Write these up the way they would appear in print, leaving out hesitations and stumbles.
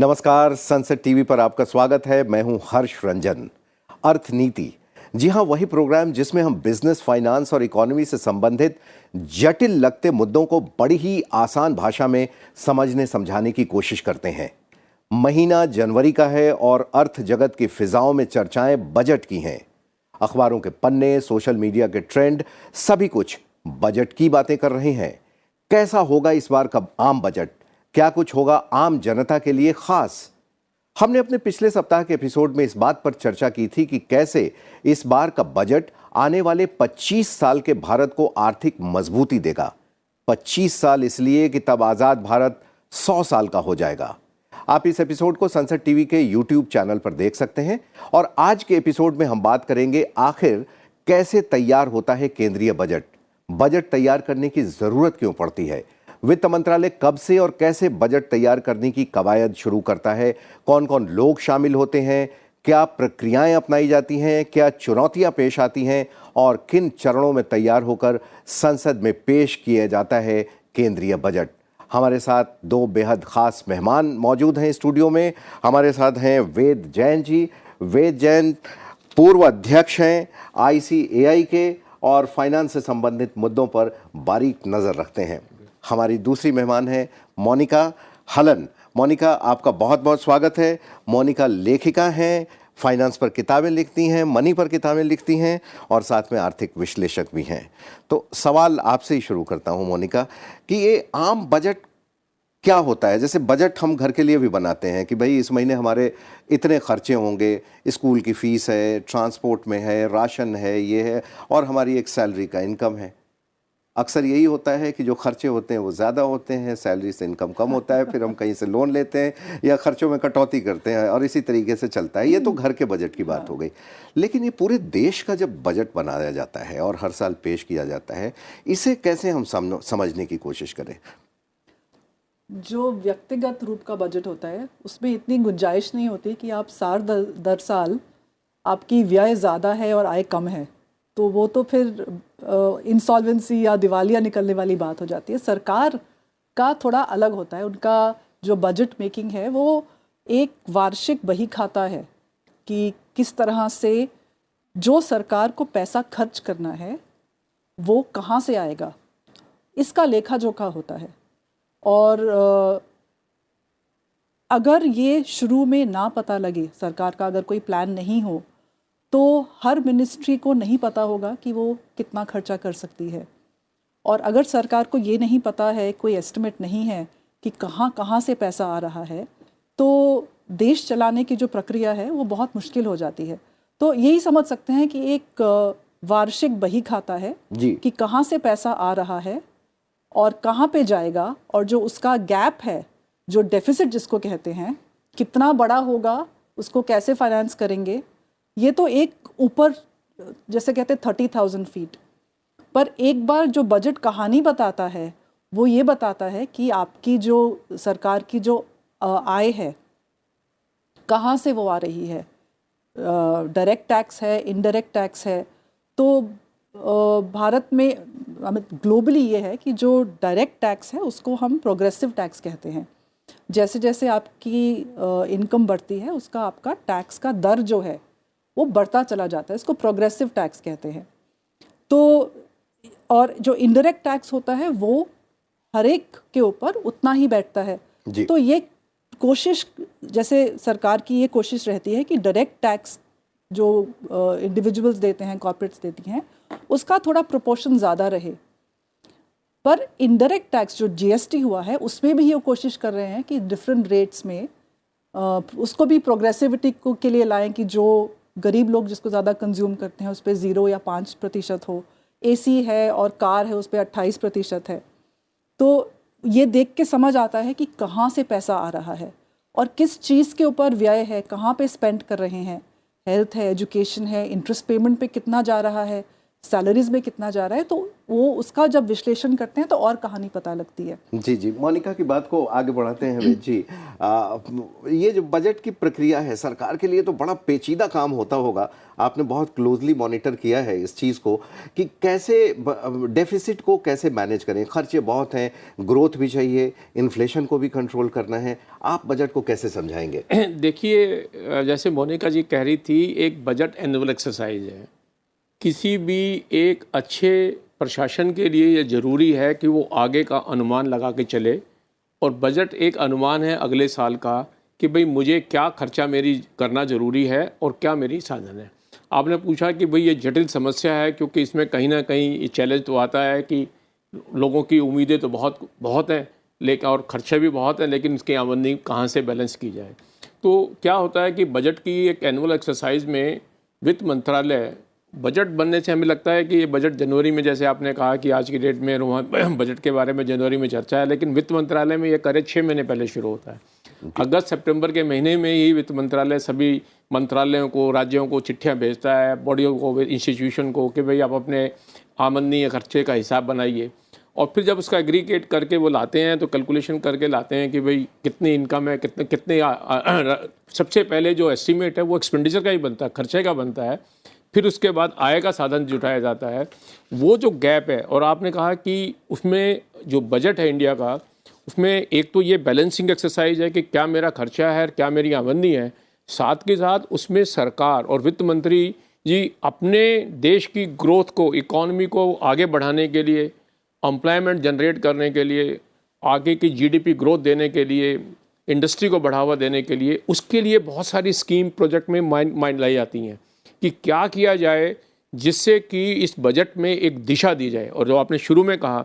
नमस्कार, संसद टीवी पर आपका स्वागत है। मैं हूं हर्ष रंजन। अर्थनीति, जी हां, वही प्रोग्राम जिसमें हम बिजनेस, फाइनेंस और इकोनॉमी से संबंधित जटिल लगते मुद्दों को बड़ी ही आसान भाषा में समझने समझाने की कोशिश करते हैं। महीना जनवरी का है और अर्थ जगत की फिजाओं में चर्चाएं बजट की हैं। अखबारों के पन्ने, सोशल मीडिया के ट्रेंड, सभी कुछ बजट की बातें कर रहे हैं। कैसा होगा इस बार का आम बजट? क्या कुछ होगा आम जनता के लिए खास? हमने अपने पिछले सप्ताह के एपिसोड में इस बात पर चर्चा की थी कि कैसे इस बार का बजट आने वाले 25 साल के भारत को आर्थिक मजबूती देगा। 25 साल इसलिए कि तब आजाद भारत 100 साल का हो जाएगा। आप इस एपिसोड को संसद टीवी के यूट्यूब चैनल पर देख सकते हैं और आज के एपिसोड में हम बात करेंगे आखिर कैसे तैयार होता है केंद्रीय बजट। बजट तैयार करने की जरूरत क्यों पड़ती है? वित्त मंत्रालय कब से और कैसे बजट तैयार करने की कवायद शुरू करता है? कौन कौन लोग शामिल होते हैं? क्या प्रक्रियाएं अपनाई जाती हैं? क्या चुनौतियां पेश आती हैं? और किन चरणों में तैयार होकर संसद में पेश किया जाता है केंद्रीय बजट? हमारे साथ दो बेहद खास मेहमान मौजूद हैं स्टूडियो में। हमारे साथ हैं वेद जैन जी। वेद जैन पूर्व अध्यक्ष हैं ICAI के और फाइनेंस से संबंधित मुद्दों पर बारीक नजर रखते हैं। हमारी दूसरी मेहमान है मोनिका हलन। मोनिका, आपका बहुत बहुत स्वागत है। मोनिका लेखिका हैं, फाइनेंस पर किताबें लिखती हैं, मनी पर किताबें लिखती हैं और साथ में आर्थिक विश्लेषक भी हैं। तो सवाल आपसे ही शुरू करता हूं मोनिका कि ये आम बजट क्या होता है? जैसे बजट हम घर के लिए भी बनाते हैं कि भाई इस महीने हमारे इतने खर्चे होंगे, स्कूल की फीस है, ट्रांसपोर्ट में है, राशन है, ये है और हमारी एक सैलरी का इनकम है। अक्सर यही होता है कि जो खर्चे होते हैं वो ज़्यादा होते हैं, सैलरी से इनकम कम होता है, फिर हम कहीं से लोन लेते हैं या खर्चों में कटौती करते हैं और इसी तरीके से चलता है। ये तो घर के बजट की बात हो गई, लेकिन ये पूरे देश का जब बजट बनाया जाता है और हर साल पेश किया जाता है, इसे कैसे हम समझने की कोशिश करें? जो व्यक्तिगत रूप का बजट होता है उसमें इतनी गुंजाइश नहीं होती कि आप साल दर साल आपकी व्यय ज़्यादा है और आय कम है, तो वो तो फिर इंसॉल्वेंसी या दिवालिया निकलने वाली बात हो जाती है। सरकार का थोड़ा अलग होता है। उनका जो बजट मेकिंग है वो एक वार्षिक बही खाता है कि किस तरह से जो सरकार को पैसा खर्च करना है वो कहाँ से आएगा, इसका लेखा जोखा होता है। और अगर ये शुरू में ना पता लगे, सरकार का अगर कोई प्लान नहीं हो, तो हर मिनिस्ट्री को नहीं पता होगा कि वो कितना खर्चा कर सकती है। और अगर सरकार को ये नहीं पता है, कोई एस्टिमेट नहीं है कि कहाँ कहाँ से पैसा आ रहा है, तो देश चलाने की जो प्रक्रिया है वो बहुत मुश्किल हो जाती है। तो यही समझ सकते हैं कि एक वार्षिक बही खाता है कि कहाँ से पैसा आ रहा है और कहाँ पे जाएगा, और जो उसका गैप है, जो डेफिसिट जिसको कहते हैं, कितना बड़ा होगा, उसको कैसे फाइनेंस करेंगे। ये तो एक ऊपर जैसे कहते हैं 30,000 फीट। पर एक बार जो बजट कहानी बताता है वो ये बताता है कि आपकी जो सरकार की जो आय है कहाँ से वो आ रही है। डायरेक्ट टैक्स है, इनडायरेक्ट टैक्स है। तो भारत में ग्लोबली ये है कि जो डायरेक्ट टैक्स है उसको हम प्रोग्रेसिव टैक्स कहते हैं। जैसे जैसे आपकी इनकम बढ़ती है उसका आपका टैक्स का दर जो है वो बढ़ता चला जाता है, इसको प्रोग्रेसिव टैक्स कहते हैं। तो और जो इनडायरेक्ट टैक्स होता है वो हर एक के ऊपर उतना ही बैठता है। तो ये कोशिश, जैसे सरकार की ये कोशिश रहती है कि डायरेक्ट टैक्स जो इंडिविजुअल्स देते हैं, कॉर्पोरेट्स देती हैं, उसका थोड़ा प्रोपोर्शन ज़्यादा रहे। पर इनडायरेक्ट टैक्स जो GST हुआ है उसमें भी ये कोशिश कर रहे हैं कि डिफरेंट रेट्स में उसको भी प्रोग्रेसिविटी के लिए लाएं कि जो गरीब लोग जिसको ज़्यादा कंज्यूम करते हैं उस पर 0 या 5% हो। AC है और कार है उस पर 28% है। तो ये देख के समझ आता है कि कहाँ से पैसा आ रहा है और किस चीज़ के ऊपर व्यय है, कहाँ पे स्पेंड कर रहे हैं। हेल्थ है, एजुकेशन है, इंटरेस्ट पेमेंट पे कितना जा रहा है, सैलरीज में कितना जा रहा है, तो वो उसका जब विश्लेषण करते हैं तो और कहानी पता लगती है। जी जी, मोनिका की बात को आगे बढ़ाते हैं विद जी। ये जो बजट की प्रक्रिया है सरकार के लिए तो बड़ा पेचीदा काम होता होगा। आपने बहुत क्लोजली मॉनिटर किया है इस चीज़ को कि कैसे डेफिसिट को कैसे मैनेज करें। खर्चे बहुत हैं, ग्रोथ भी चाहिए, इन्फ्लेशन को भी कंट्रोल करना है। आप बजट को कैसे समझाएंगे? देखिए, जैसे मोनिका जी कह रही थी, एक बजट एनुअल एक्सरसाइज है। किसी भी एक अच्छे प्रशासन के लिए ये ज़रूरी है कि वो आगे का अनुमान लगा के चले, और बजट एक अनुमान है अगले साल का कि भाई मुझे क्या खर्चा मेरी करना ज़रूरी है और क्या मेरी साधन है। आपने पूछा कि भाई ये जटिल समस्या है, क्योंकि इसमें कहीं ना कहीं चैलेंज तो आता है कि लोगों की उम्मीदें तो बहुत बहुत हैं, लेकिन और खर्चे भी बहुत हैं, लेकिन इसकी आमदनी कहाँ से बैलेंस की जाए। तो क्या होता है कि बजट की एक एनुअल एक्सरसाइज में वित्त मंत्रालय, बजट बनने से हमें लगता है कि ये बजट जनवरी में, जैसे आपने कहा कि आज की डेट में बजट के बारे में जनवरी में चर्चा है, लेकिन वित्त मंत्रालय में ये कार्य 6 महीने पहले शुरू होता है। अगस्त सितंबर के महीने में ही वित्त मंत्रालय सभी मंत्रालयों को, राज्यों को चिट्ठियां भेजता है, बॉडियों को, इंस्टीट्यूशन को, कि भाई आप अपने आमदनी या खर्चे का हिसाब बनाइए। और फिर जब उसका एग्रीगेट करके वो लाते हैं, तो कैलकुलेशन करके लाते हैं कि भाई कितनी इनकम है, कितने कितने सबसे पहले जो एस्टीमेट है वो एक्सपेंडिचर का ही बनता है, खर्चे का बनता है। फिर उसके बाद आय का साधन जुटाया जाता है। वो जो गैप है, और आपने कहा कि उसमें जो बजट है इंडिया का, उसमें एक तो ये बैलेंसिंग एक्सरसाइज है कि क्या मेरा खर्चा है, क्या मेरी आमदनी है। साथ के साथ उसमें सरकार और वित्त मंत्री जी अपने देश की ग्रोथ को, इकॉनमी को आगे बढ़ाने के लिए, एम्प्लॉयमेंट जनरेट करने के लिए, आगे की जीडीपी ग्रोथ देने के लिए, इंडस्ट्री को बढ़ावा देने के लिए, उसके लिए बहुत सारी स्कीम प्रोजेक्ट में माइंड लाई जाती हैं कि क्या किया जाए जिससे कि इस बजट में एक दिशा दी जाए। और जो आपने शुरू में कहा,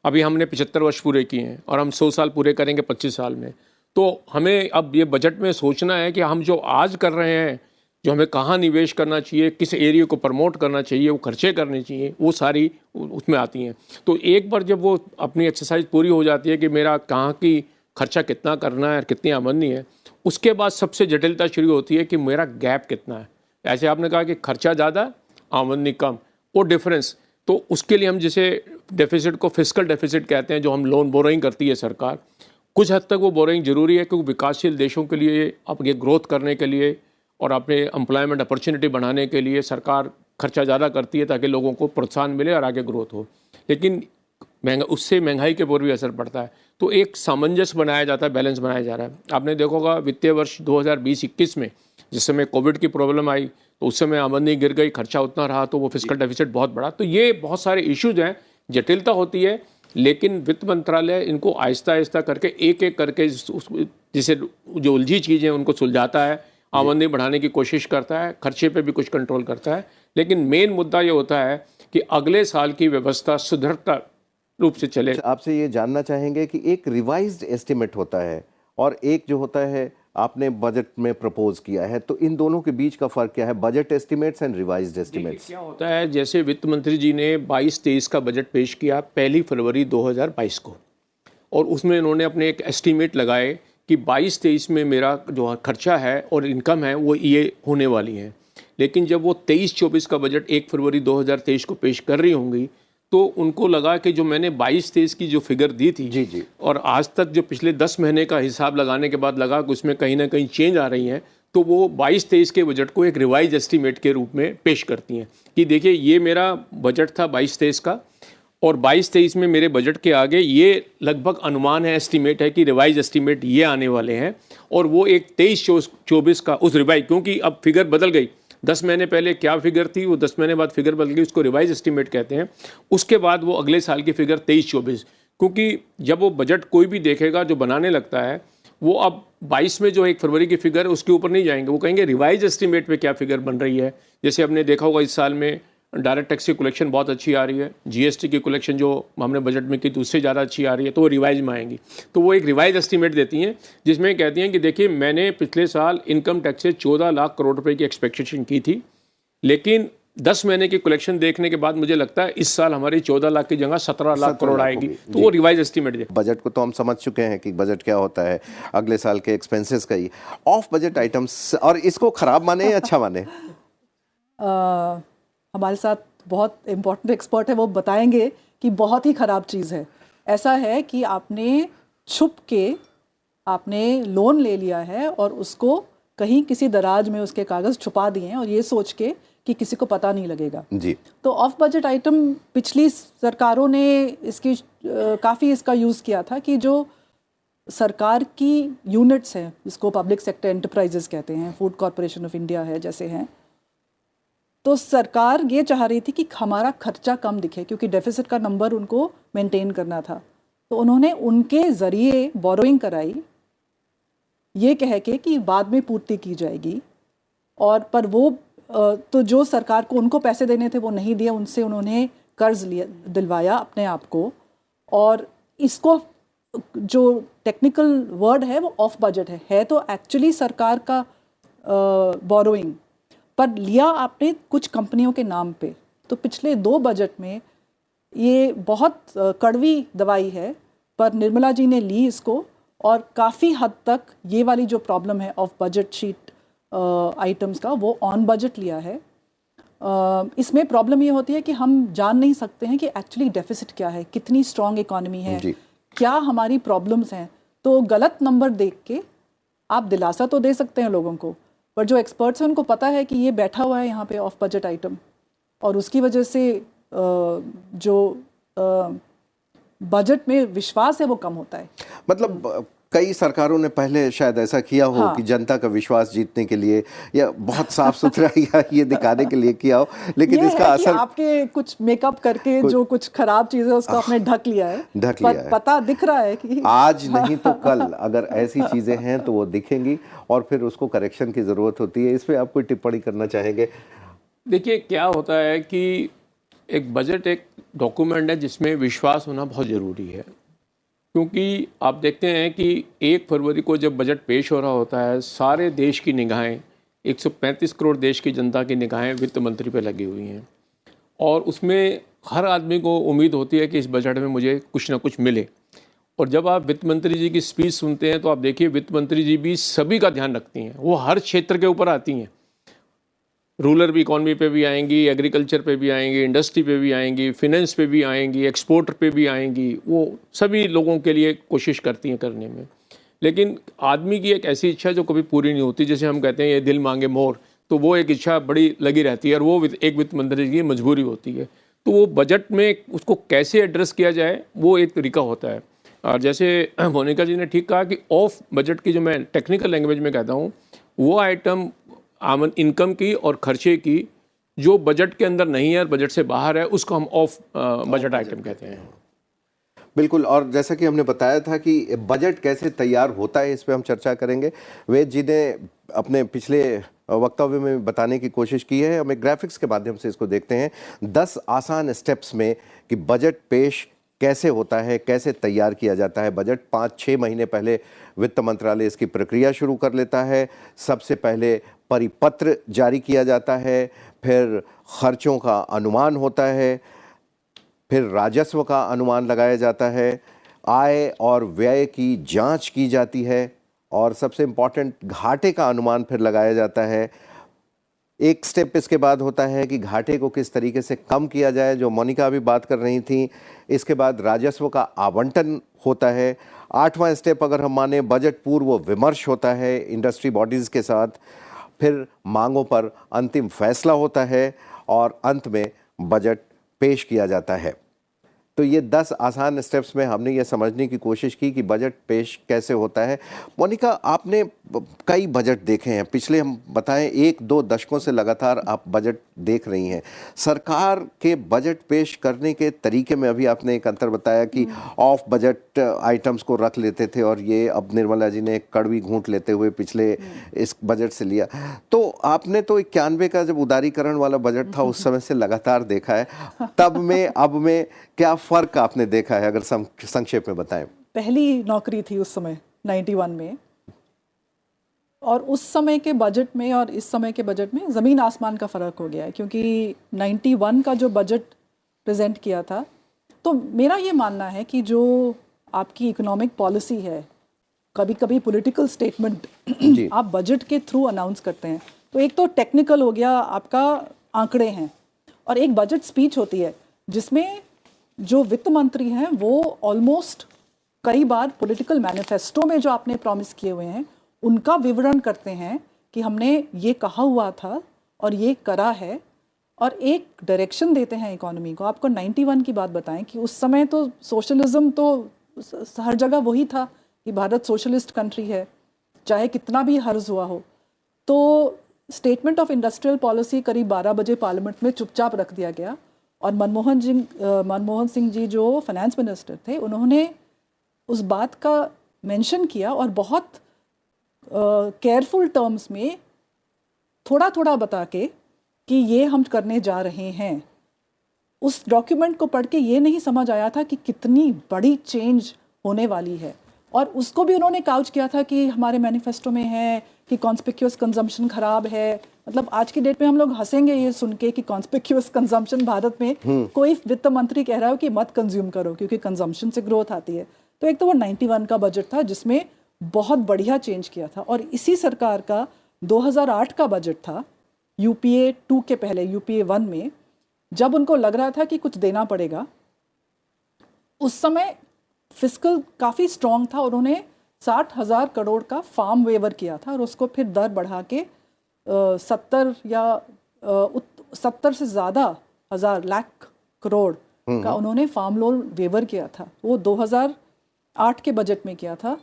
अभी हमने 75 वर्ष पूरे किए हैं और हम 100 साल पूरे करेंगे 25 साल में, तो हमें अब ये बजट में सोचना है कि हम जो आज कर रहे हैं, जो हमें कहाँ निवेश करना चाहिए, किस एरिया को प्रमोट करना चाहिए, वो खर्चे करने चाहिए, वो सारी उसमें आती हैं। तो एक बार जब वो अपनी एक्सरसाइज पूरी हो जाती है कि मेरा कहाँ की खर्चा कितना करना है, कितनी आमदनी है, उसके बाद सबसे जटिलता शुरू होती है कि मेरा गैप कितना है। ऐसे आपने कहा कि खर्चा ज़्यादा, आमदनी कम, वो डिफरेंस, तो उसके लिए हम जिसे डेफिसिट को फिस्कल डेफिसिट कहते हैं, जो हम लोन बोरोइंग करती है सरकार, कुछ हद तक वो बोरोइंग ज़रूरी है, क्योंकि विकासशील देशों के लिए अपनी ग्रोथ करने के लिए और अपने एम्प्लॉयमेंट अपॉर्चुनिटी बढ़ाने के लिए सरकार खर्चा ज़्यादा करती है ताकि लोगों को प्रोत्साहन मिले और आगे ग्रोथ हो। लेकिन उससे महंगाई के ऊपर भी असर पड़ता है। तो एक सामंजस्य बनाया जाता है, बैलेंस बनाया जा रहा है। आपने देखा होगा वित्तीय वर्ष 2020-21 में जिस समय कोविड की प्रॉब्लम आई, तो उस समय आमदनी गिर गई, खर्चा उतना रहा, तो वो फिस्कल डेफिसिट बहुत बड़ा। तो ये बहुत सारे इश्यूज हैं, जटिलता होती है, लेकिन वित्त मंत्रालय इनको आहिस्ता आहिस्ता करके एक एक करके जिसे जो उलझी चीज़ें उनको सुलझाता है, आमदनी बढ़ाने की कोशिश करता है, खर्चे पे भी कुछ कंट्रोल करता है। लेकिन मेन मुद्दा ये होता है कि अगले साल की व्यवस्था सुदृढ़ रूप से चले। आपसे ये जानना चाहेंगे कि एक रिवाइज्ड एस्टिमेट होता है और एक जो होता है आपने बजट में प्रपोज किया है, तो इन दोनों के बीच का फर्क क्या है, budget estimates and revised estimates? क्या होता है, जैसे वित्त मंत्री जी ने 22-23 का बजट पेश किया 1 फरवरी 2022 को, और उसमें इन्होंने अपने एक एस्टीमेट लगाए कि 22-23 में मेरा जो खर्चा है और इनकम है वो ये होने वाली है। लेकिन जब वो 23-24 का बजट 1 फरवरी 2023 को पेश कर रही होंगी, तो उनको लगा कि जो मैंने 22-23 की जो फिगर दी थी, जी जी, और आज तक जो पिछले 10 महीने का हिसाब लगाने के बाद लगा कि उसमें कहीं ना कहीं चेंज आ रही हैं, तो वो 22-23 के बजट को एक रिवाइज एस्टीमेट के रूप में पेश करती हैं कि देखिए ये मेरा बजट था 22-23 का, और 22-23 में मेरे बजट के आगे ये लगभग अनुमान है, एस्टीमेट है कि रिवाइज एस्टीमेट ये आने वाले हैं। और वो एक 23-24 का उस रिवाइज, क्योंकि अब फिगर बदल गई, 10 महीने पहले क्या फिगर थी वो 10 महीने बाद फिगर बदल गई, उसको रिवाइज एस्टीमेट कहते हैं। उसके बाद वो अगले साल की फिगर 23-24, क्योंकि जब वो बजट कोई भी देखेगा जो बनाने लगता है, वो अब 22 में जो 1 फरवरी की फिगर है उसके ऊपर नहीं जाएंगे, वो कहेंगे रिवाइज एस्टीमेट पे क्या फिगर बन रही है। जैसे हमने देखा होगा इस साल में डायरेक्ट टैक्स की कलेक्शन बहुत अच्छी आ रही है, जीएसटी की कलेक्शन जो हमने बजट में की तो उससे ज़्यादा अच्छी आ रही है, तो वो रिवाइज में आएंगी। तो वो एक रिवाइज एस्टीमेट देती हैं जिसमें कहती हैं कि देखिए मैंने पिछले साल इनकम टैक्स से 14 लाख करोड़ रुपए की एक्सपेक्टेशन की थी, लेकिन 10 महीने की कलेक्शन देखने के बाद मुझे लगता है इस साल हमारी 14 लाख की जगह 17 लाख करोड़ आएगी। तो वो रिवाइज एस्टीमेट दे। बजट को तो हम समझ चुके हैं कि बजट क्या होता है, अगले साल के एक्सपेंसेस का ही। ऑफ बजट आइटम्स, और इसको खराब माने या अच्छा माने? हमारे साथ बहुत इम्पोर्टेंट एक्सपर्ट है, वो बताएंगे कि बहुत ही ख़राब चीज़ है। ऐसा है कि आपने छुप के आपने लोन ले लिया है और उसको कहीं किसी दराज में उसके कागज़ छुपा दिए हैं और ये सोच के कि किसी को पता नहीं लगेगा जी। तो ऑफ बजट आइटम पिछली सरकारों ने इसकी काफ़ी इसका यूज़ किया था कि जो सरकार की यूनिट्स हैं, जिसको पब्लिक सेक्टर एंटरप्राइजेस कहते हैं, फूड कॉरपोरेशन ऑफ इंडिया है जैसे हैं, तो सरकार ये चाह रही थी कि हमारा खर्चा कम दिखे क्योंकि डेफिसिट का नंबर उनको मेंटेन करना था। तो उन्होंने उनके ज़रिए बोरोइंग कराई, ये कह के कि बाद में पूर्ति की जाएगी। और पर वो तो जो सरकार को उनको पैसे देने थे वो नहीं दिए, उनसे उन्होंने कर्ज लिया, दिलवाया अपने आप को। और इसको जो टेक्निकल वर्ड है वो ऑफ बजट है तो एक्चुअली सरकार का बोरोइंग, पर लिया आपने कुछ कंपनियों के नाम पे। तो पिछले 2 बजट में ये बहुत कड़वी दवाई है, पर निर्मला जी ने ली इसको और काफ़ी हद तक ये वाली जो प्रॉब्लम है ऑफ बजट शीट आइटम्स का, वो ऑन बजट लिया है। इसमें प्रॉब्लम ये होती है कि हम जान नहीं सकते हैं कि एक्चुअली डेफिसिट क्या है, कितनी स्ट्रॉन्ग इकॉनमी है, क्या हमारी प्रॉब्लम्स हैं। तो गलत नंबर देख के आप दिलासा तो दे सकते हैं लोगों को, पर जो एक्सपर्ट्स हैं उनको पता है कि ये बैठा हुआ है यहाँ पे ऑफ बजट आइटम, और उसकी वजह से जो बजट में विश्वास है वो कम होता है। मतलब कई सरकारों ने पहले शायद ऐसा किया हो कि जनता का विश्वास जीतने के लिए या बहुत साफ सुथरा या ये दिखाने के लिए किया हो, लेकिन इसका असर आपके कुछ मेकअप करके जो कुछ खराब चीज़ है उसको आपने ढक लिया है, पता दिख रहा है कि आज नहीं तो कल अगर ऐसी चीजें हैं तो वो दिखेंगी और फिर उसको करेक्शन की जरूरत होती है। इस पे आप कोई टिप्पणी करना चाहेंगे? देखिए, क्या होता है कि एक बजट एक डॉक्यूमेंट है जिसमें विश्वास होना बहुत ज़रूरी है, क्योंकि आप देखते हैं कि 1 फरवरी को जब बजट पेश हो रहा होता है, सारे देश की निगाहें, 135 करोड़ देश की जनता की निगाहें वित्त मंत्री पे लगी हुई हैं, और उसमें हर आदमी को उम्मीद होती है कि इस बजट में मुझे कुछ ना कुछ मिले। और जब आप वित्त मंत्री जी की स्पीच सुनते हैं तो आप देखिए, वित्त मंत्री जी भी सभी का ध्यान रखती हैं, वो हर क्षेत्र के ऊपर आती हैं। रूरल इकॉनमी पे भी आएंगी, एग्रीकल्चर पे भी आएंगी, इंडस्ट्री पे भी आएंगी, फिनेंस पे भी आएंगी, एक्सपोर्ट पे भी आएंगी। वो सभी लोगों के लिए कोशिश करती हैं करने में। लेकिन आदमी की एक ऐसी इच्छा जो कभी पूरी नहीं होती, जैसे हम कहते हैं ये दिल मांगे मोर, तो वो एक इच्छा बड़ी लगी रहती है और वो एक वित्त मंत्री की मजबूरी होती है। तो वो बजट में उसको कैसे एड्रेस किया जाए वो एक तरीका होता है। और जैसे मोनिका जी ने ठीक कहा कि ऑफ बजट की, जो मैं टेक्निकल लैंग्वेज में कहता हूँ, वो आइटम आमद इनकम की और खर्चे की जो बजट के अंदर नहीं है और बजट से बाहर है, उसको हम ऑफ बजट आइटम कहते हैं। बिल्कुल। और जैसा कि हमने बताया था कि बजट कैसे तैयार होता है, इस पे हम चर्चा करेंगे। वेद जी ने अपने पिछले वक्तव्य में बताने की कोशिश की है, हम एक ग्राफिक्स के माध्यम से इसको देखते हैं 10 आसान स्टेप्स में कि बजट पेश कैसे होता है, कैसे तैयार किया जाता है बजट। 5-6 महीने पहले वित्त मंत्रालय इसकी प्रक्रिया शुरू कर लेता है। सबसे पहले परिपत्र जारी किया जाता है, फिर खर्चों का अनुमान होता है, फिर राजस्व का अनुमान लगाया जाता है, आय और व्यय की जांच की जाती है, और सबसे इम्पॉर्टेंट घाटे का अनुमान फिर लगाया जाता है। एक स्टेप इसके बाद होता है कि घाटे को किस तरीके से कम किया जाए, जो मोनिका अभी बात कर रही थी। इसके बाद राजस्व का आवंटन होता है। 8वां स्टेप अगर हम माने, बजट पूर्व विमर्श होता है इंडस्ट्री बॉडीज़ के साथ। फिर मांगों पर अंतिम फैसला होता है और अंत में बजट पेश किया जाता है। तो ये 10 आसान स्टेप्स में हमने ये समझने की कोशिश की कि बजट पेश कैसे होता है। मोनिका, आपने कई बजट देखे हैं पिछले, हम बताएं 1-2 दशकों से लगातार आप बजट देख रही हैं। सरकार के बजट पेश करने के तरीके में अभी आपने एक अंतर बताया कि ऑफ बजट आइटम्स को रख लेते थे, और ये अब निर्मला जी ने कड़वी घूंट लेते हुए पिछले इस बजट से लिया। तो आपने तो 91 का जब उदारीकरण वाला बजट था उस समय से लगातार देखा है, तब में अब में क्या फर्क आपने देखा है, अगर संक्षेप में बताएं? पहली नौकरी थी उस समय 91 में, और उस समय के बजट में और इस समय के बजट में ज़मीन आसमान का फ़र्क हो गया है। क्योंकि 91 का जो बजट प्रेजेंट किया था, तो मेरा ये मानना है कि जो आपकी इकोनॉमिक पॉलिसी है, कभी कभी पॉलिटिकल स्टेटमेंट आप बजट के थ्रू अनाउंस करते हैं। तो एक तो टेक्निकल हो गया, आपका आंकड़े हैं, और एक बजट स्पीच होती है जिसमें जो वित्त मंत्री हैं वो ऑलमोस्ट कई बार पॉलिटिकल मैनिफेस्टो में जो आपने प्रॉमिस किए हुए हैं उनका विवरण करते हैं कि हमने ये कहा हुआ था और ये करा है, और एक डायरेक्शन देते हैं इकोनॉमी को। आपको 91 की बात बताएं कि उस समय तो सोशलिज्म तो हर जगह वही था कि भारत सोशलिस्ट कंट्री है, चाहे कितना भी हर्ज हुआ हो। तो स्टेटमेंट ऑफ इंडस्ट्रियल पॉलिसी करीब 12 बजे पार्लियामेंट में चुपचाप रख दिया गया, और मनमोहन सिंह जी जो फाइनेंस मिनिस्टर थे उन्होंने उस बात का मेंशन किया और बहुत केयरफुल टर्म्स में थोड़ा थोड़ा बता के कि ये हम करने जा रहे हैं। उस डॉक्यूमेंट को पढ़ के ये नहीं समझ आया था कि कितनी बड़ी चेंज होने वाली है, और उसको भी उन्होंने काउच किया था कि हमारे मैनिफेस्टो में है कि कॉन्स्पिक्यूअस कंजम्पशन खराब है। मतलब आज की डेट में हम लोग हंसेंगे ये सुन के कि कॉन्स्पिक्यूअस कंजम्पशन भारत में कोई वित्त मंत्री कह रहा हो कि मत कंज्यूम करो क्योंकि कंजम्पशन से ग्रोथ आती है। तो एक तो वो 91 का बजट था जिसमें बहुत बढ़िया चेंज किया था, और इसी सरकार का 2008 का बजट था यूपीए 2 के पहले, यूपीए 1 में, जब उनको लग रहा था कि कुछ देना पड़ेगा। उस समय फिस्कल काफ़ी स्ट्रॉन्ग था, उन्होंने 60,000 करोड़ का फार्म वेवर किया था और उसको फिर दर बढ़ा के 70 से ज़्यादा लाख करोड़ का उन्होंने फार्म लोन वेवर किया था। वो 2008 के बजट में किया था।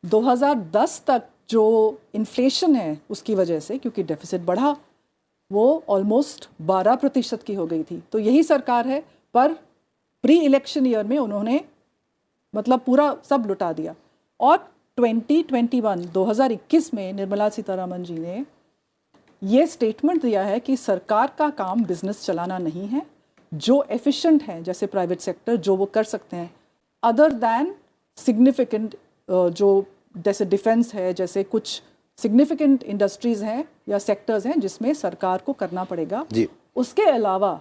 2010 तक जो इन्फ्लेशन है उसकी वजह से, क्योंकि डेफिसिट बढ़ा, वो ऑलमोस्ट 12% की हो गई थी। तो यही सरकार है, पर प्री इलेक्शन ईयर में उन्होंने मतलब पूरा सब लुटा दिया। और 2021 में निर्मला सीतारमण जी ने ये स्टेटमेंट दिया है कि सरकार का काम बिजनेस चलाना नहीं है, जो एफिशिएंट है जैसे प्राइवेट सेक्टर जो वो कर सकते हैं, अदर दैन सिग्निफिकेंट जो जैसे डिफेंस है, जैसे कुछ सिग्निफिकेंट इंडस्ट्रीज हैं या सेक्टर्स हैं जिसमें सरकार को करना पड़ेगा जी। उसके अलावा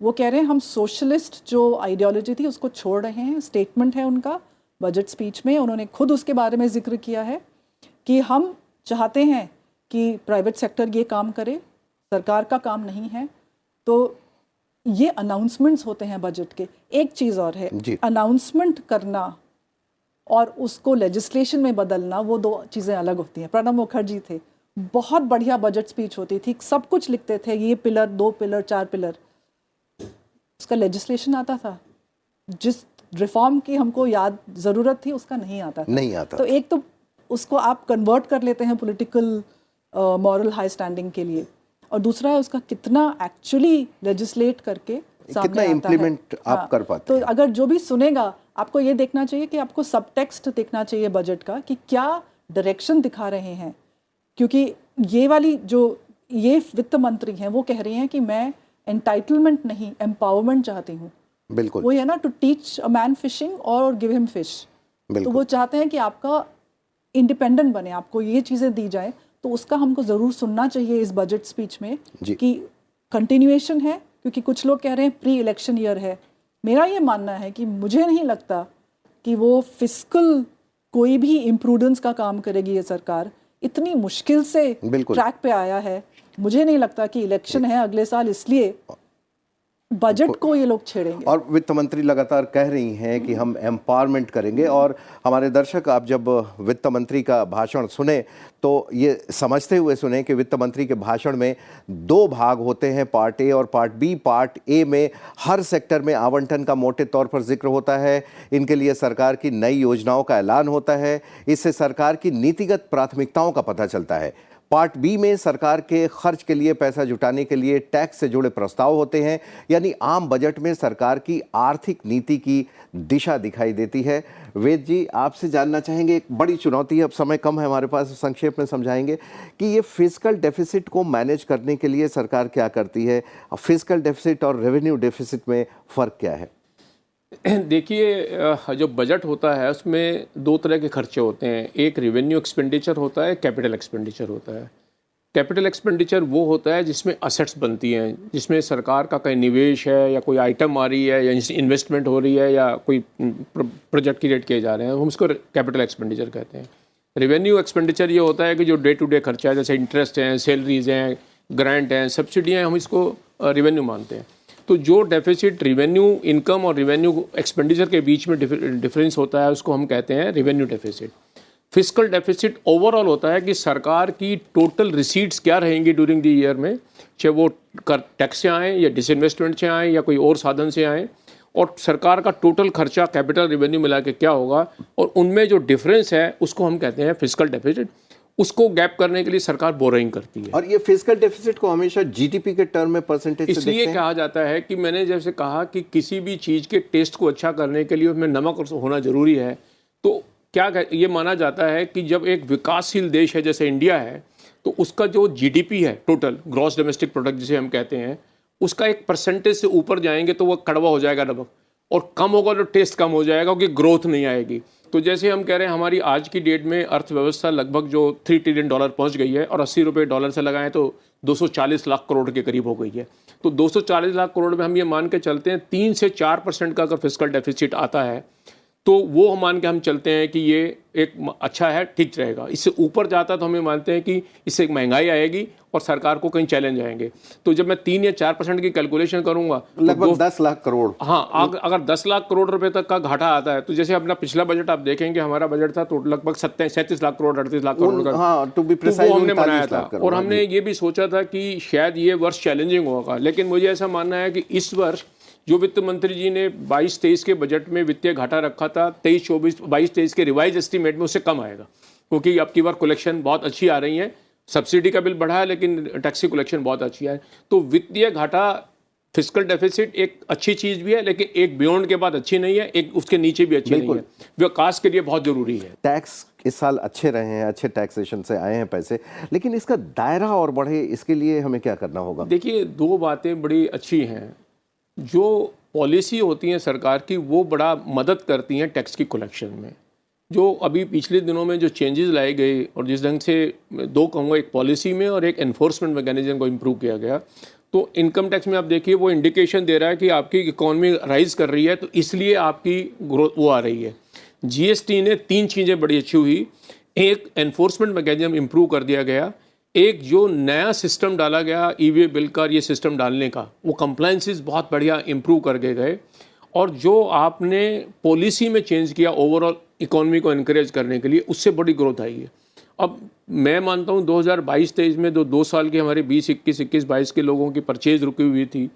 वो कह रहे हैं हम सोशलिस्ट जो आइडियोलॉजी थी उसको छोड़ रहे हैं। स्टेटमेंट है उनका बजट स्पीच में, उन्होंने खुद उसके बारे में जिक्र किया है कि हम चाहते हैं कि प्राइवेट सेक्टर ये काम करे, सरकार का काम नहीं है। तो ये अनाउंसमेंट्स होते हैं बजट के। एक चीज़ और है, अनाउंसमेंट करना और उसको लेजिस्लेशन में बदलना, वो दो चीज़ें अलग होती हैं। प्रणब मुखर्जी थे, बहुत बढ़िया बजट स्पीच होती थी, सब कुछ लिखते थे, ये पिलर, 2 पिलर, 4 पिलर, उसका लेजिस्लेशन आता था। जिस रिफॉर्म की हमको ज़रूरत थी उसका नहीं आता था। तो एक तो उसको आप कन्वर्ट कर लेते हैं पॉलिटिकल मॉरल हाई स्टैंडिंग के लिए, और दूसरा है उसका कितना एक्चुअली लेजिस्लेट करके कितना इम्प्लीमेंट आप कर पाते हैं। तो अगर जो भी सुनेगा आपको ये देखना चाहिए कि आपको सबटेक्स्ट देखना चाहिए बजट का कि क्या डायरेक्शन दिखा रहे हैं। क्योंकि ये वाली जो ये वित्त मंत्री हैं वो कह रही हैं कि मैं एंटाइटलमेंट नहीं, एम्पावरमेंट चाहती हूँ। बिल्कुल वो है ना, to teach a man fishing और गिव हिम फिश। तो वो चाहते हैं कि आपका इंडिपेंडेंट बने, आपको ये चीज़ें दी जाए। तो उसका हमको ज़रूर सुनना चाहिए इस बजट स्पीच में कि कंटिन्यूएशन है, क्योंकि कुछ लोग कह रहे हैं प्री इलेक्शन ईयर है। मेरा ये मानना है कि मुझे नहीं लगता कि वो फिस्कल कोई भी इम्प्रूडेंस का काम करेगी ये सरकार। इतनी मुश्किल से ट्रैक पे आया है, मुझे नहीं लगता कि इलेक्शन है अगले साल इसलिए बजट को ये लोग छेड़ेंगे। और वित्त मंत्री लगातार कह रही हैं कि हम एम्पावरमेंट करेंगे, और हमारे दर्शक आप जब वित्त मंत्री का भाषण सुने तो ये समझते हुए सुने कि वित्त मंत्री के भाषण में 2 भाग होते हैं, पार्ट ए और पार्ट बी। पार्ट ए में हर सेक्टर में आवंटन का मोटे तौर पर जिक्र होता है, इनके लिए सरकार की नई योजनाओं का ऐलान होता है, इससे सरकार की नीतिगत प्राथमिकताओं का पता चलता है। पार्ट बी में सरकार के खर्च के लिए पैसा जुटाने के लिए टैक्स से जुड़े प्रस्ताव होते हैं, यानी आम बजट में सरकार की आर्थिक नीति की दिशा दिखाई देती है। वेद जी, आपसे जानना चाहेंगे, एक बड़ी चुनौती है, अब समय कम है हमारे पास, संक्षेप में समझाएंगे कि ये फिस्कल डेफिसिट को मैनेज करने के लिए सरकार क्या करती है। फिस्कल डेफिसिट और रेवेन्यू डेफिसिट में फ़र्क क्या है? देखिए, जो बजट होता है उसमें 2 तरह के खर्चे होते हैं। एक रेवेन्यू एक्सपेंडिचर होता है, कैपिटल एक्सपेंडिचर होता है। कैपिटल एक्सपेंडिचर वो होता है जिसमें असेट्स बनती हैं, जिसमें सरकार का कहीं निवेश है या कोई आइटम आ रही है या इन्वेस्टमेंट हो रही है या कोई प्रोजेक्ट क्रिएट किए जा रहे हैं, हम उसको कैपिटल एक्सपेंडिचर कहते हैं। रेवेन्यू एक्सपेंडिचर ये होता है कि जो डे टू डे खर्चा है, जैसे इंटरेस्ट हैं, सैलरीज हैं, ग्रांट हैं, सब्सिडियाँ, हम इसको रेवेन्यू मानते हैं। तो जो डेफिसिट रेवेन्यू इनकम और रेवेन्यू एक्सपेंडिचर के बीच में डिफरेंस होता है उसको हम कहते हैं revenue deficit. Fiscal deficit overall होता है कि सरकार की टोटल रिसीट्स क्या रहेंगी ड्यूरिंग द ईयर में, चाहे वो टैक्स से आएँ या डिसइन्वेस्टमेंट से आएँ या कोई और साधन से आएँ, और सरकार का टोटल खर्चा कैपिटल रेवेन्यू मिला के क्या होगा, और उनमें जो डिफरेंस है उसको हम कहते हैं फिस्कल डेफिसिट। उसको गैप करने के लिए सरकार बोरिंग करती है। और ये फिस्कल डेफिसिट को हमेशा जीडीपी के टर्म में परसेंटेज से इसलिए देखते हैं? कहा जाता है कि मैंने जैसे कहा कि किसी भी चीज़ के टेस्ट को अच्छा करने के लिए उसमें नमक होना जरूरी है। तो क्या ये माना जाता है कि जब एक विकासशील देश है जैसे इंडिया है, तो उसका जो जीडीपी है, टोटल ग्रॉस डोमेस्टिक प्रोडक्ट जिसे हम कहते हैं, उसका एक परसेंटेज से ऊपर जाएंगे तो वो कड़वा हो जाएगा नमक, और कम होगा तो टेस्ट कम हो जाएगा क्योंकि ग्रोथ नहीं आएगी। तो जैसे हम कह रहे हैं हमारी आज की डेट में अर्थव्यवस्था लगभग जो $3 ट्रिलियन पहुंच गई है, और 80 रुपये डॉलर से लगाएं तो 240 लाख करोड़ के करीब हो गई है। तो 240 लाख करोड़ में हम ये मान के चलते हैं 3 से 4% का अगर फिस्कल डेफिसिट आता है तो वो मान के हम चलते हैं कि ये एक अच्छा है, ठीक रहेगा। इससे ऊपर जाता तो हमें मानते हैं कि इससे एक महंगाई आएगी और सरकार को कहीं चैलेंज आएंगे। तो जब मैं 3 या 4% की कैलकुलेशन करूंगा लगभग 10 लाख करोड़। हाँ, अगर 10 लाख करोड़ रुपए तक का घाटा आता है, तो जैसे अपना पिछला बजट आप देखेंगे, हमारा बजट था तो लगभग 37 लाख करोड़ 38 लाख करोड़ का, हाँ, टू बी तो प्रिसाइज वो हमने 39 बनाया था। लाख करोड़। और हमने ये भी सोचा था कि शायद ये वर्ष चैलेंजिंग होगा, लेकिन मुझे ऐसा मानना है कि इस वर्ष जो वित्त मंत्री जी ने 22-23 के बजट में वित्तीय घाटा रखा था, 22-23 के रिवाइज एस्टीमेट में उससे कम आएगा, क्योंकि अब की बार कलेक्शन बहुत अच्छी आ रही है। सब्सिडी का बिल बढ़ा है लेकिन टैक्स की कलेक्शन बहुत अच्छी है। तो वित्तीय घाटा, फिस्कल डेफिसिट एक अच्छी चीज़ भी है, लेकिन एक बियॉन्ड के बाद अच्छी नहीं है, एक उसके नीचे भी अच्छी नहीं है। विकास के लिए बहुत ज़रूरी है। टैक्स इस साल अच्छे रहे हैं, अच्छे टैक्सेशन से आए हैं पैसे, लेकिन इसका दायरा और बढ़े, इसके लिए हमें क्या करना होगा? देखिए, दो बातें बड़ी अच्छी हैं। जो पॉलिसी होती हैं सरकार की, वो बड़ा मदद करती हैं टैक्स की कलेक्शन में। जो अभी पिछले दिनों में जो चेंजेस लाए गए और जिस ढंग से, दो कहूँगा, एक पॉलिसी में और एक एनफोर्समेंट मैकेनिज्म को इम्प्रूव किया गया, तो इनकम टैक्स में आप देखिए वो इंडिकेशन दे रहा है कि आपकी इकोनॉमी राइज कर रही है, तो इसलिए आपकी ग्रोथ वो आ रही है। जीएसटी ने 3 चीज़ें बड़ी अच्छी हुई। एक, एनफोर्समेंट मैकेनिज्म इम्प्रूव कर दिया गया। एक, जो नया सिस्टम डाला गया ईवे बिल का, ये सिस्टम डालने का, वो कंप्लायंसेस बहुत बढ़िया इम्प्रूव कर गए। और जो आपने पॉलिसी में चेंज किया ओवरऑल इकोनॉमी को इनकरेज करने के लिए, उससे बड़ी ग्रोथ आई है। अब मैं मानता हूँ 2022-23 में 2 साल की हमारे 20-21 के लोगों की परचेज रुकी हुई थी।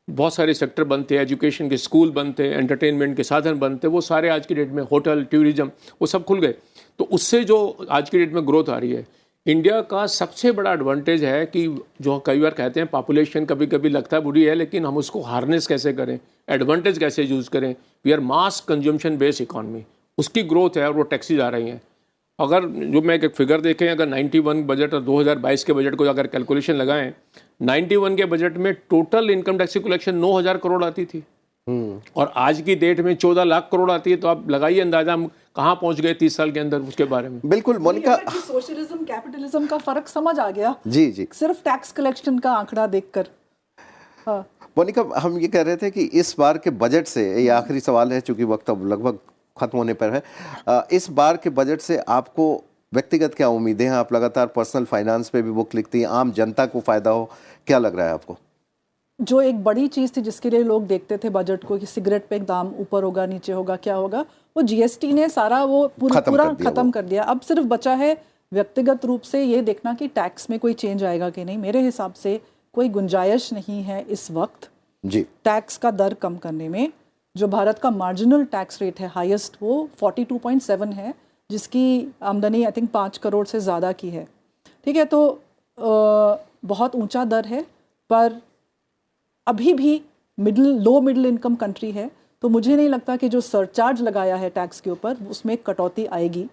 बहुत सारे सेक्टर बंद थे, एजुकेशन के स्कूल बंद थे, एंटरटेनमेंट के साधन बंद थे, वो सारे आज की डेट में, होटल, टूरिज्म, वो सब खुल गए। तो उससे जो आज की डेट में ग्रोथ आ रही है, इंडिया का सबसे बड़ा एडवांटेज है कि जो कई बार कहते हैं पॉपुलेशन कभी कभी लगता है बुरी है, लेकिन हम उसको हार्नेस कैसे करें, एडवांटेज कैसे यूज़ करें। We are mass consumption based economy, उसकी ग्रोथ है और वो टैक्सेज आ रही हैं। अगर जो मैं एक फिगर देखें, अगर 91 बजट और 2022 के बजट को अगर कैलकुलेशन लगाएं, 91 के बजट में टोटल इनकम टैक्स की कलेक्शन 9,000 करोड़ आती थी, और आज की डेट में 14 लाख करोड़ आती है। तो आप लगाइए अंदाजा हम कहाँ पहुंच गए 30 साल के अंदर उसके बारे में। बिल्कुल मोनिका, सोशलिज्म कैपिटलिज्म का फर्क समझ आ गया जी जी, सिर्फ टैक्स कलेक्शन का आंकड़ा देखकर। हाँ, मोनिका, हम ये कह रहे थे कि इस बार के बजट से, ये आखिरी सवाल है चूंकि वक्त अब लगभग खत्म होने पर है, इस बार के बजट से आपको व्यक्तिगत क्या उम्मीदें हैं? आप लगातार पर्सनल फाइनेंस पे भी बुक लिखती हैं, आम जनता को फायदा हो, क्या लग रहा है आपको? जो एक बड़ी चीज़ थी जिसके लिए लोग देखते थे बजट को कि सिगरेट पे दाम ऊपर होगा, नीचे होगा, क्या होगा, वो जीएसटी ने सारा वो पूरा खत्म कर दिया। अब सिर्फ बचा है व्यक्तिगत रूप से ये देखना कि टैक्स में कोई चेंज आएगा कि नहीं। मेरे हिसाब से कोई गुंजाइश नहीं है इस वक्त जी टैक्स का दर कम करने में। जो भारत का मार्जिनल टैक्स रेट है हाईएस्ट, वो 42.7 है, जिसकी आमदनी आई थिंक 5 करोड़ से ज़्यादा की है। ठीक है, तो बहुत ऊंचा दर है, पर अभी भी लो मिडिल इनकम कंट्री है, तो मुझे नहीं लगता कि जो सरचार्ज लगाया है टैक्स के ऊपर उसमें कटौती आएगी।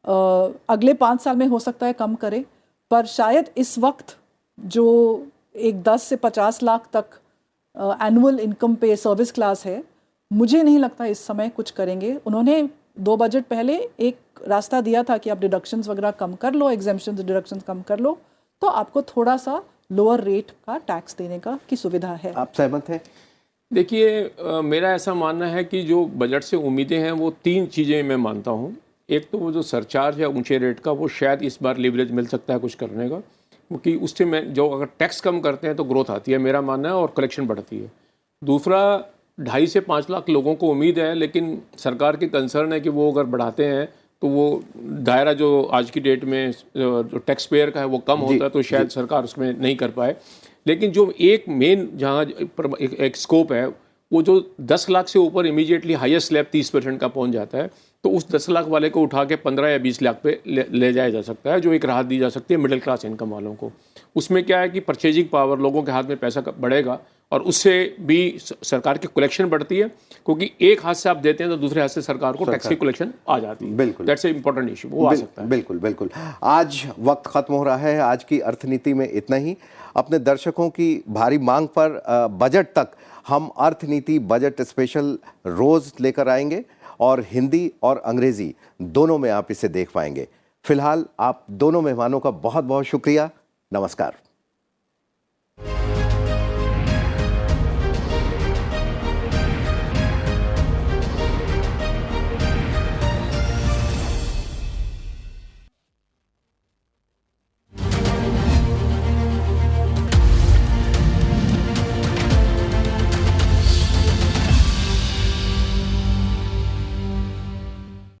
अगले 5 साल में हो सकता है कम करे, पर शायद इस वक्त जो एक 10 से 50 लाख तक एनुअल इनकम पे सर्विस क्लास है, मुझे नहीं लगता इस समय कुछ करेंगे। उन्होंने 2 बजट पहले एक रास्ता दिया था कि आप डिडक्शंस वगैरह कम कर लो, एग्जेम्पशंस डिडक्शंस कम कर लो, तो आपको थोड़ा सा लोअर रेट का टैक्स देने का की सुविधा है। आप सहमत हैं? देखिए, मेरा ऐसा मानना है कि जो बजट से उम्मीदें हैं वो 3 चीज़ें मैं मानता हूँ। एक तो वो जो सरचार्ज है ऊंचे रेट का, वो शायद इस बार लिवरेज मिल सकता है कुछ करने का। क्योंकि उससे मैं जो अगर टैक्स कम करते हैं तो ग्रोथ आती है, मेरा मानना है, और कलेक्शन बढ़ती है। दूसरा, 2.5 से 5 लाख लोगों को उम्मीद है, लेकिन सरकार की कंसर्न है कि वो अगर बढ़ाते हैं तो वो दायरा जो आज की डेट में जो टैक्स पेयर का है वो कम होता है, तो शायद सरकार उसमें नहीं कर पाए। लेकिन जो एक मेन जहाँ एक स्कोप है, वो जो 10 लाख से ऊपर इमीडिएटली हाईएस्ट स्लैब 30% का पहुंच जाता है, तो उस 10 लाख वाले को उठा के 15 या 20 लाख पे ले जाया जा सकता है, जो एक राहत दी जा सकती है मिडिल क्लास इनकम वालों को। उसमें क्या है कि परचेजिंग पावर, लोगों के हाथ में पैसा बढ़ेगा, और उससे भी सरकार की कलेक्शन बढ़ती है, क्योंकि एक हाथ से आप देते हैं तो दूसरे हाथ से सरकार को टैक्स की कलेक्शन आ जाती है। बिल्कुल, दैट्स ए इंपॉर्टेंट इशू, वो आ सकता है। बिल्कुल बिल्कुल। आज वक्त खत्म हो रहा है, आज की अर्थनीति में इतना ही। अपने दर्शकों की भारी मांग पर बजट तक हम अर्थनीति बजट स्पेशल रोज लेकर आएंगे, और हिंदी और अंग्रेजी दोनों में आप इसे देख पाएंगे। फिलहाल आप दोनों मेहमानों का बहुत बहुत शुक्रिया। नमस्कार।